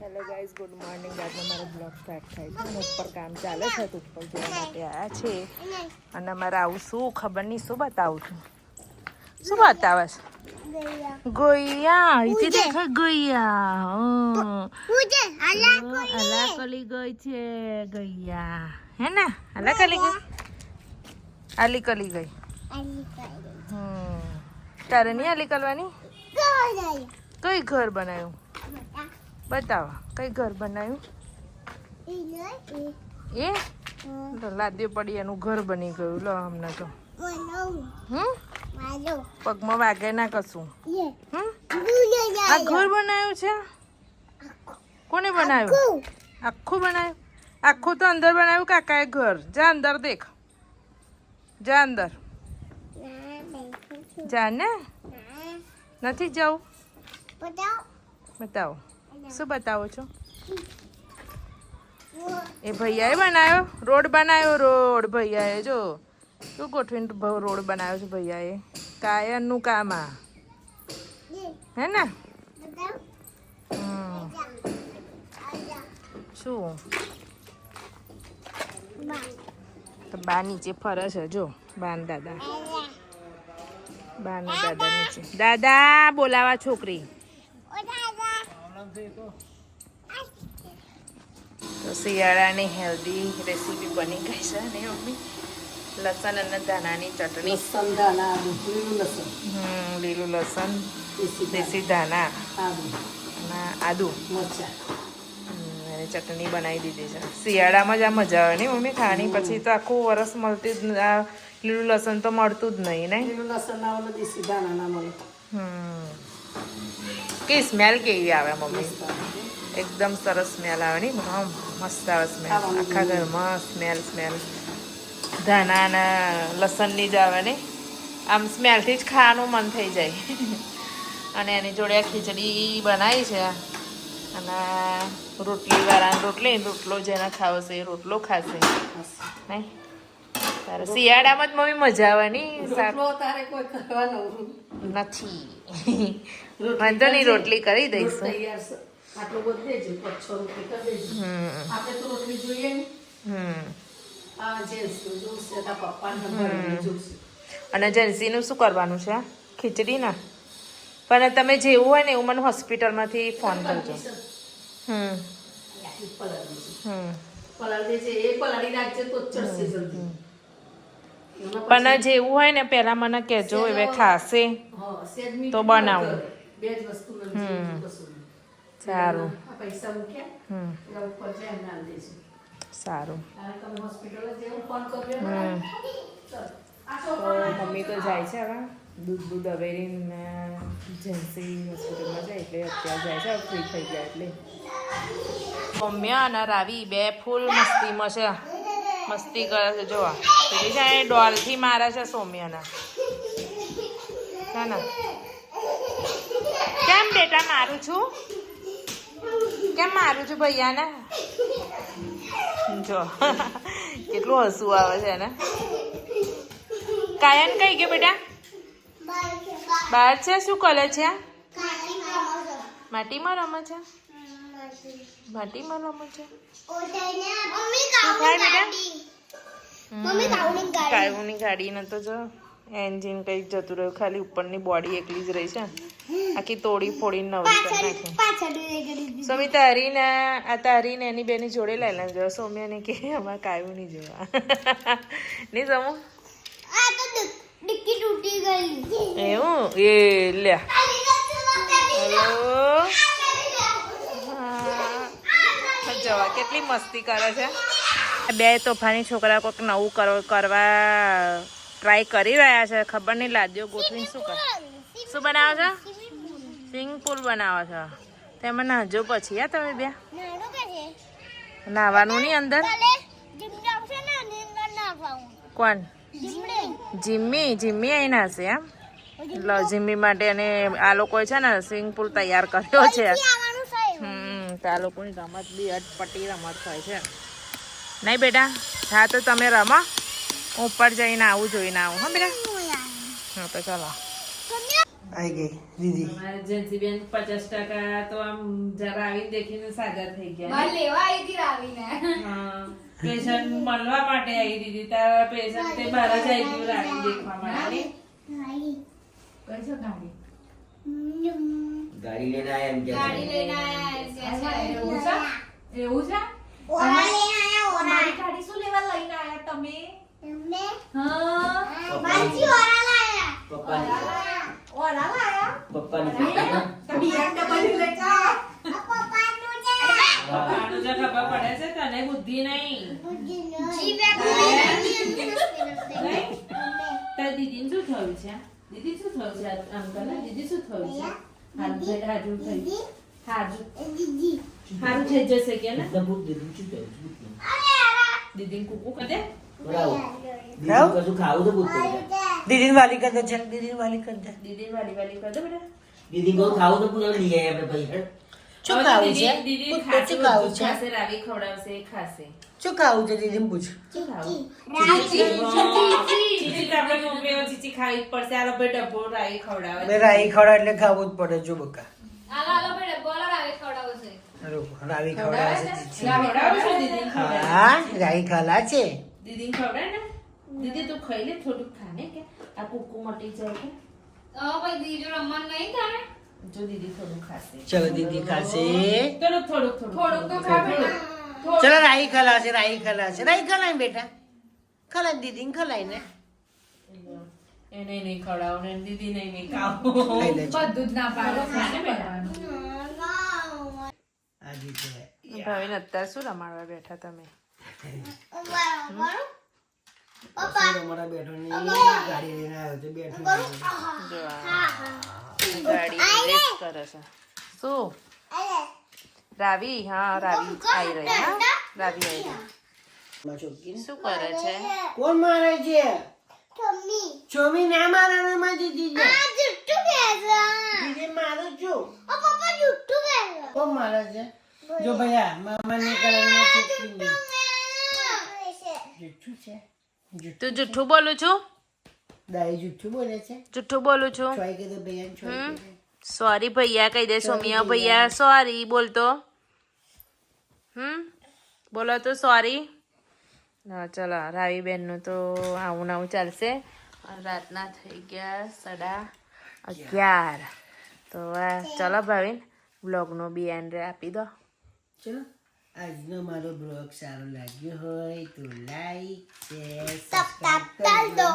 Hello guys, good morning. આજનો મારો blog start થાય છે અને ઉપર કામ ચાલે છે તો ઉપર જોવા માટે આવ્યા છે. અને મારે આવું શું ખબર નહીં શું બતાવું છું. શું બતાવે છે? ગોયા અહીંથી દેખાય ગોયા. અલાકલી ગઈ છે ગૈયા, હે ને? અલાકલી ગઈ, અલીકલી ગઈ. તારે નહીં અલી કરવાની? કઈ ઘર બનાવ્યું બતાવો? કઈ ઘર બનાવ્યું? એ તો લાદ્યો પડી એનું ઘર બની ગયું. લો હમણાં તો પગમાં વાગે ના કશું. આ ઘર બનાવ્યું છે? કોને બનાવ્યું? આખું બનાવ્યું? આખું તો અંદર બનાવ્યું કાકાએ ઘર. જા અંદર દેખ, જા અંદર જા ને. નથી જવું? બતાવો. શું બતાવો છો? એ ભૈયાએ બનાવ્યો રોડ બનાવ્યો. રોડ ભૈયાએ જો શું ગોઠવીને રોડ બનાવ્યો છે ભૈયાએ. કાયરનું કામ આ, હે ને? શું તો બા નીચે ફરે છે જો. બાન દાદા, બાના દાદા નીચે. દાદા બોલાવા છોકરી. તો શિયાળાની હેલ્ધી રેસીપી બની ગઈ છે ને મમ્મી. લસણ અને ધાણાની ચટણી. લીલું લસણ, દેશી ધાણા અને આદુ એની ચટણી બનાવી દીધી છે. શિયાળામાં જ આ મજા આવે ને મમ્મી ખાવાની. પછી તો આખું વરસ મળતી જ લીલું લસણ તો મળતું જ નહીં ને. કે સ્મેલ કેવી આવે મમ્મી? એકદમ સરસ સ્મેલ આવે ને. મસ્ત આવે સ્મેલ. આખા ઘરમાં સ્મેલ ધાણા અને લસણની જ આવે ને. આમ સ્મેલથી જ ખાવાનું મન થઈ જાય. અને એની જોડે ખીચડી બનાવી છે અને રોટલીવાળા રોટલો જેને ખાવો છે એ રોટલો ખાશે નહીં. તારે શિયાળામાં જ મમ્મી મજા આવે ની. નથી વાંધો નહીં, રોટલી કરી દઈશું. અને જેન્સીનું શું કરવાનું છે? ખીચડી ના. પણ તમે જેવું હોય ને એવું મને હોસ્પિટલમાંથી ફોન કરજો. પણ જેવું હોય ને પહેલા મને કહેજો. હવે ખાશે તો બનાવું. સારું સારું. તો મમ્મી તો જાય છે હવે દૂધ અવેરીને જેન્સી હોસ્પિટલમાં જાય એટલે અત્યારે જાય છે. ફ્રી થઈ જાય એટલે મમ્મી અને રાવી બે ફૂલ મસ્તીમાં છે. મસ્તી કરે છે જોવા. પેલી છે ડોલથી મારે છે સૌમ્યના. છે ને? કેમ બેટા મારું છું? કેમ મારું છું ભૈયાને? જો કેટલું હસવું આવે છે એને. કાયન કઈ ગયો બેટા? બહાર છે. શું કરે છે? માટીમાં રમે છે. માટીમાં રમે છે. શું થાય બેટા? કાયુની ગાડીને તો જો એન્જિન કંઈક જતું રહ્યું. ખાલી ઉપરની બોડી એકલી જ રહી છે. આખી તોડી ફોડીને નવી કરી નાખી. સોમી તારીને એની બેની જોડે લઈ લેજો. સૌમ્યાને કે અમારે કાયું નહીં જોવા. નહીં સમું? એવું એ લે. હેલો જવા કેટલી મસ્તી કરે છે. બે તોફાની છોકરા કોઈક નવું કરવા ટ્રાય કરી રહ્યા છે. ખબર નહીં લાદ્યો ગોઠવીને શું બનાવો છો? સ્વિમિંગ પુલ બનાવો છો? તેમાં નાહજો પછી. હા તમે બે નાહવાનું નહીં અંદર? કોણ? જીમ્મી અહીં નાશે એમ? લો જીમ્મી માટે અને આ લોકોએ છે ને સ્વિમિંગ પુલ તૈયાર કર્યો છે. તો આ લોકોની રમત બી અટપટી રમત હોય છે નહીં બેટા? હા તો તમે રમો. ઉપર જઈને આવું જોઈને આવું. હા બેટા? હા તો ચાલો. આવી ગઈ દીદી. અમારે જેન્સીબેન 50% તો આમ જરા આવીને દેખીને સાજા થઈ ગયા. લેવા આવી હતી રાવીને. હા પેશન્ટ મળવા માટે આવી દીધી. તારા પેશન્ટ તે બહાર જ આવી ગયું રાવીને દેખવા માટે. કઈ છો ગાડી? ગાડી લઈને આયા એમ કે ગાડી લઈને આયા એમ કે છે. એવું છે? અમારી ગાડી શું લેવા લઈને આયા તમે? હા. પપ્પાની ઓરા લાયા? પપ્પાની BMW લઈ જા. પપ્પાનું જે ખબર પડે છે તને બુદ્ધિ નહીં. તાર દીદીને શું થયું છે? દીદી શું થયું છે? અંકલ દીદી શું થયું છે? હારું થઈ જશે કે ને? દીદીને કુકુ કરી દે. બરાબર કશું ખાવું તો પૂછતો દીદીને વાલી કરી દે છે. દીદીને વાલી કરી દે. દીદી વાલી વાલી કરી દે બેટા. દીદી કહું ખાવું તો પૂછો લઈ આવીએ આપણે પૈસા શું ખાવું છે? દીદી પૂછ, ખાશે, શું ખાવું છે? ખાશે, રાવી ખવડાવશે, ખાશે. શું ખાવું છે દીદીને પૂછ. શું ખાવું? ચીચી તો આપણે મોકલીઓ, ચીચી ખાવી જ પડશે. આલો ભાઈ ડબ્બો રાવી ખવડાવે. બે રાઈ ખવડાવે એટલે ખાવું જ પડે. જો બકા હાલો ભાઈ બોલો રાવી ખવડાવશે. રાવી ખવડાવે છે જીજી. ખવડાવે છે દીદીને ખવડાવે. હા રાઈ ખાલા છે. દીદીને ખવડાવે ને? દીદી તું ખાઈ લે, થોડુંક ખા ને કે આ કુકુ મટી જાય કે. ભાઈ દીદી રમવાનું નહીં તારે? જો દીદી થોડું ખાશે. ચલો દીદી ખાશે. થોડુંક તો ખા બેટા. ચલો રાઈ ખલાશે. રાઈ ખલાશે. રાઈ ખલાય બેટા. ખલાય દીદીને ખલાય ને. એને નહીં ખવડાવો ને દીદી નહીં ખાવું. ખાઈ લેજો. બધું જ ના પાડો. ખાને બેટા. આજે છે ભાવિન અત્યારે શું રમાડવા બેઠા તમે? અમારા બેઠો ને ગાડી લઈને આવ્યો તો બેઠો. જો આ ગાડી રેસ કરે છે. શું? રાવી? હા રાવી આવી રહી. હા રાવી આવી રહી. શું કરે છે? કોણ મારે છે? ચોમી ના મારવાનું માં દીદી ને. દીદી મારું છું. કોણ મારે છે? જો ભૈયા મામા ને કલરમાં છોકરી જુઠ્ઠું છે. તું જુઠ્ઠું બોલું છું? દાઈ જુઠ્ઠું બોલે છે. જુઠ્ઠું બોલું છું? છોઈ કે તો ભૈયા છોઈ કે. સોરી ભૈયા કહી દે. સોમિયા ભૈયા સોરી બોલતો. બોલો તો સોરી. હા ચલો રાવીબેન નું તો આવું આવું ચાલશે. રાતના થઈ ગયા 11:30. તો ચલો ભાવિન બ્લોગનો બી એન્ડ આપી દો. ચલો આજનો મારો બ્લોગ સારો લાગ્યો હોય તો લાઈક શેર સબસ્ક્રાઇબ કરી દો.